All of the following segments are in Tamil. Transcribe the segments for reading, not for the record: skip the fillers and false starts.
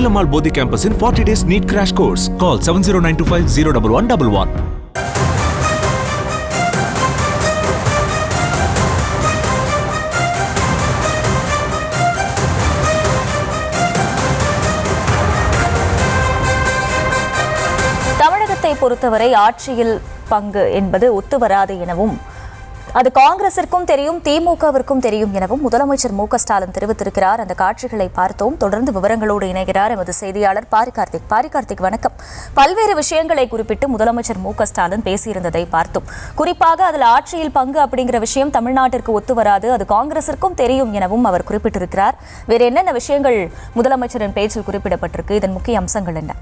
Velamal Bodhi campus in 40 days NEET crash course. Call 70925 01111. தமிழகத்தை பொறுத்தவரை ஆட்சியில் பங்கு என்பது ஒத்து வராது எனவும் அது காங்கிரசிற்கும் தெரியும், திமுகவிற்கும் தெரியும் எனவும் முதலமைச்சர் மு.க.ஸ்டாலின் தெரிவித்திருக்கிறார். அந்த காட்சிகளை பார்த்தோம். தொடர்ந்து விவரங்களோடு இணைகிறார் எமது செய்தியாளர் பாரிகார்த்திக். பாரிகார்த்திக், வணக்கம். பல்வேறு விஷயங்களை குறிப்பிட்டு முதலமைச்சர் மு.க.ஸ்டாலின் பேசியிருந்ததை பார்த்தோம். குறிப்பாக அதில் ஆட்சியில் பங்கு அப்படிங்கிற விஷயம் தமிழ்நாட்டிற்கு ஒத்து வராது, அது காங்கிரசிற்கும் தெரியும் எனவும் அவர் குறிப்பிட்டிருக்கிறார். வேறு என்னென்ன விஷயங்கள் முதலமைச்சரின் பேச்சில் குறிப்பிடப்பட்டிருக்கு? இதன் முக்கிய அம்சங்கள் என்ன?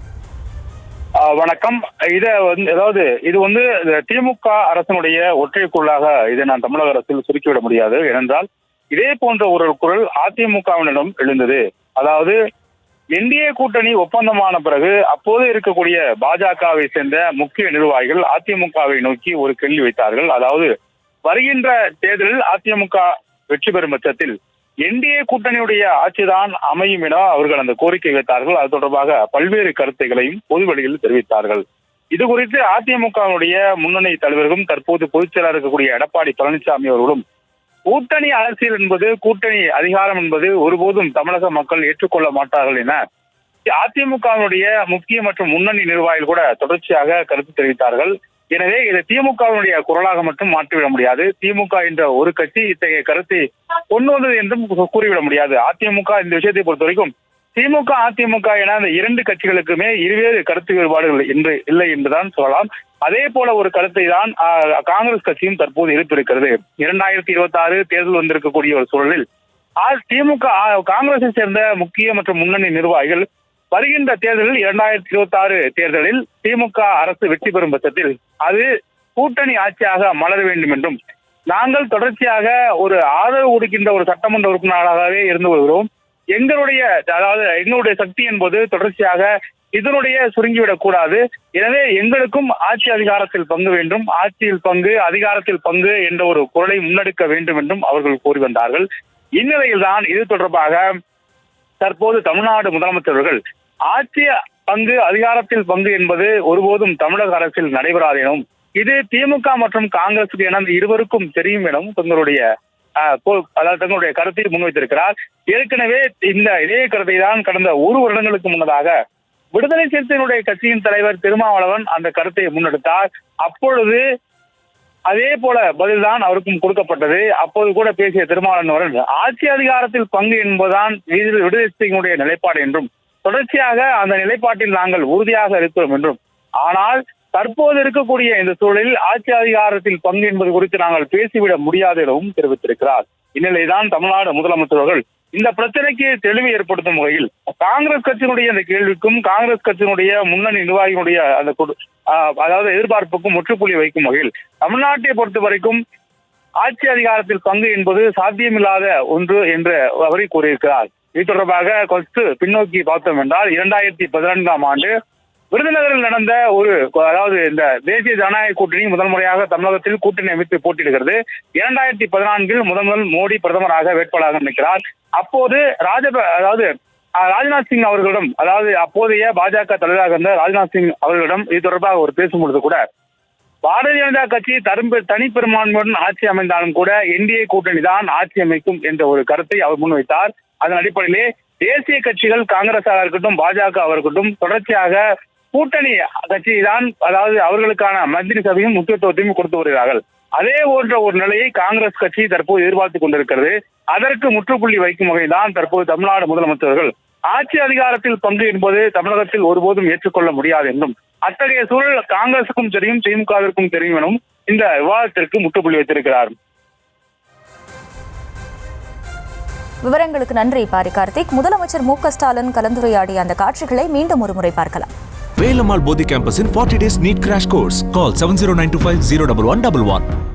வணக்கம். இது வந்து திமுக அரசனுடைய ஒற்றைக்குள்ளாக இதை நான் தமிழக அரசில் சுருக்கிவிட முடியாது. ஏனென்றால் இதே போன்ற ஒரு குரல் அதிமுகவினரிடம் எழுந்தது. அதாவது என்டிஏ கூட்டணி ஒப்பந்தமான பிறகு அப்போது இருக்கக்கூடிய பாஜகவை சேர்ந்த முக்கிய நிர்வாகிகள் அதிமுகவை நோக்கி ஒரு கேள்வி வைத்தார்கள். அதாவது வருகின்ற தேர்தலில் அதிமுக வெற்றி பெறும் பட்சத்தில் என்டிஏ கூட்டணியுடைய ஆட்சிதான் அமையும் என அவர்கள் அந்த கோரிக்கை வைத்தார்கள். அது தொடர்பாக பல்வேறு கருத்துக்களையும் பொதுவெளியில் தெரிவித்தார்கள். இது குறித்து அதிமுகவுடைய முன்னணி தலைவர்களும் தற்போது பொதுச் செயலாளர் இருக்கக்கூடிய எடப்பாடி பழனிசாமி அவர்களும் கூட்டணி அரசியல் என்பது, கூட்டணி அதிகாரம் என்பது ஒருபோதும் தமிழக மக்கள் ஏற்றுக்கொள்ள மாட்டார்கள் என அதிமுகவுடைய முக்கிய மற்றும் முன்னணி நிர்வாகிகள் கூட தொடர்ச்சியாக கருத்து தெரிவித்தார்கள். எனவே இதை திமுகவினுடைய குரலாக மட்டும் மாற்றிவிட முடியாது. திமுக என்ற ஒரு கட்சி இத்தகைய கருத்தை கொண்டு வந்தது என்றும் கூறிவிட முடியாது. அதிமுக இந்த விஷயத்தை பொறுத்த வரைக்கும் திமுக அதிமுக என அந்த இரண்டு கட்சிகளுக்குமே இருவேறு கருத்து வேறுபாடுகள் என்று இல்லை என்றுதான் சொல்லலாம். அதே போல ஒரு கருத்தை தான் காங்கிரஸ் கட்சியும் தற்போது எழுப்பியிருக்கிறது. 2026 தேர்தல் வந்திருக்கக்கூடிய ஒரு சூழலில் திமுக காங்கிரஸை சேர்ந்த முக்கிய மற்றும் முன்னணி நிர்வாகிகள் வருகின்ற தேர்தலில் 2026 தேர்தலில் திமுக அரசு வெற்றி பெறும் பட்சத்தில் அது கூட்டணி ஆட்சியாக மலர வேண்டும் என்றும், நாங்கள் தொடர்ச்சியாக ஒரு ஆதரவு கொடுக்கின்ற ஒரு சட்டமன்ற உறுப்பினராகவே இருந்து வருகிறோம். எங்களுடைய சக்தி என்பது தொடர்ச்சியாக இதனுடைய சுருங்கிவிடக் கூடாது. எனவே எங்களுக்கும் ஆட்சி அதிகாரத்தில் பங்கு வேண்டும், ஆட்சியில் பங்கு, அதிகாரத்தில் பங்கு என்ற ஒரு குரலை முன்னெடுக்க வேண்டும் என்றும் அவர்கள் கூறி வந்தார்கள். இந்நிலையில்தான் இது தொடர்பாக தற்போது தமிழ்நாடு முதலமைச்சர்கள் ஆட்சி பங்கு, அதிகாரத்தில் பங்கு என்பது ஒருபோதும் தமிழக அரசில் நடைபெறாது எனவும், இது திமுக மற்றும் காங்கிரசுக்கு என இருவருக்கும் தெரியும் எனவும் தங்களுடைய கருத்தை முன்வைத்திருக்கிறார். ஏற்கனவே இதே கருத்தை தான் கடந்த 1 வருடங்களுக்கு முன்னதாக விடுதலை சிறுத்தைகளுடைய கட்சியின் தலைவர் திருமாவளவன் அந்த கருத்தை முன்னெடுத்தார். அப்பொழுது அதே போல பதில்தான் அவருக்கும் கொடுக்கப்பட்டது. அப்போது கூட பேசிய திருமாவளவன் ஆட்சி அதிகாரத்தில் பங்கு என்பதுதான் விடுதலை சிறுத்தைகளுடைய நிலைப்பாடு என்றும், தொடர்ச்சியாக அந்த நிலைப்பாட்டில் நாங்கள் உறுதியாக இருக்கிறோம் என்றும், ஆனால் தற்போது இருக்கக்கூடிய இந்த சூழலில் ஆட்சி அதிகாரத்தில் பங்கு என்பது குறித்து நாங்கள் பேசிவிட முடியாது எனவும் தெரிவித்திருக்கிறார். இந்நிலைதான் தமிழ்நாடு முதலமைச்சர்கள் இந்த பிரச்சனைக்கு தெளிவு ஏற்படுத்தும் வகையில் காங்கிரஸ் கட்சியினுடைய அந்த கேள்விக்கும் காங்கிரஸ் கட்சியினுடைய முன்னணி நிர்வாகிகளுடைய அந்த எதிர்பார்ப்புக்கும் முற்றுப்புள்ளி வைக்கும் வகையில் தமிழ்நாட்டை பொறுத்த வரைக்கும் ஆட்சி அதிகாரத்தில் பங்கு என்பது சாத்தியமில்லாத ஒன்று என்று அவரை கூறியிருக்கிறார். இது தொடர்பாக பின்னோக்கி பார்த்தோம் என்றால் 2012ஆம் ஆண்டு விருதுநகரில் நடந்த இந்த தேசிய ஜனநாயக கூட்டணி முதல் முறையாக தமிழகத்தில் கூட்டணி அமைத்து போட்டியிடுகிறது. 2014 முதல் மோடி பிரதமராக வேட்பாளராக நிற்கிறார். அப்போது ராஜ்நாத் சிங் அவர்களிடம், அப்போதைய பாஜக தலைவராக இருந்த ராஜ்நாத் சிங் அவர்களிடம் இது தொடர்பாக பேசும்பொழுது கூட பாரதிய ஜனதா கட்சி தனிப்பெரும்பான்மையுடன் ஆட்சி அமைந்தாலும் கூட என்டிஏ கூட்டணி தான் ஆட்சி அமைக்கும் என்ற ஒரு கருத்தை அவர் முன்வைத்தார். அதன் அடிப்படையிலே தேசிய கட்சிகள் காங்கிரஸாக இருக்கட்டும், பாஜக இருக்கட்டும், தொடர்ச்சியாக கூட்டணி கட்சி தான், அவர்களுக்கான மந்திரி சபையும் முக்கியத்துவத்தையும் கொடுத்து வருகிறார்கள். அதே போன்ற ஒரு நிலையை காங்கிரஸ் கட்சி தற்போது எதிர்பார்த்துக் கொண்டிருக்கிறது. அதற்கு முற்றுப்புள்ளி வைக்கும் வகையில் தான் தற்போது தமிழ்நாடு முதலமைச்சர்கள் ஆட்சி அதிகாரத்தில் பங்கு என்பது தமிழகத்தில் ஒருபோதும் ஏற்றுக்கொள்ள முடியாது என்றும், அத்தகைய சூழல் காங்கிரசுக்கும் தெரியும், திமுகவிற்கும் தெரியும் எனவும் இந்த விவாதத்திற்கு முற்றுப்புள்ளி வைத்திருக்கிறார். விவரங்களுக்கு நன்றி பாரிகார்த்திக். முதலமைச்சர் மு.க.ஸ்டாலின் கலந்துரையாடிய அந்த காட்சிகளை மீண்டும் ஒரு முறை பார்க்கலாம். Velamal Bodhi campus in 40 days NEET crash course. Call 70925 01111.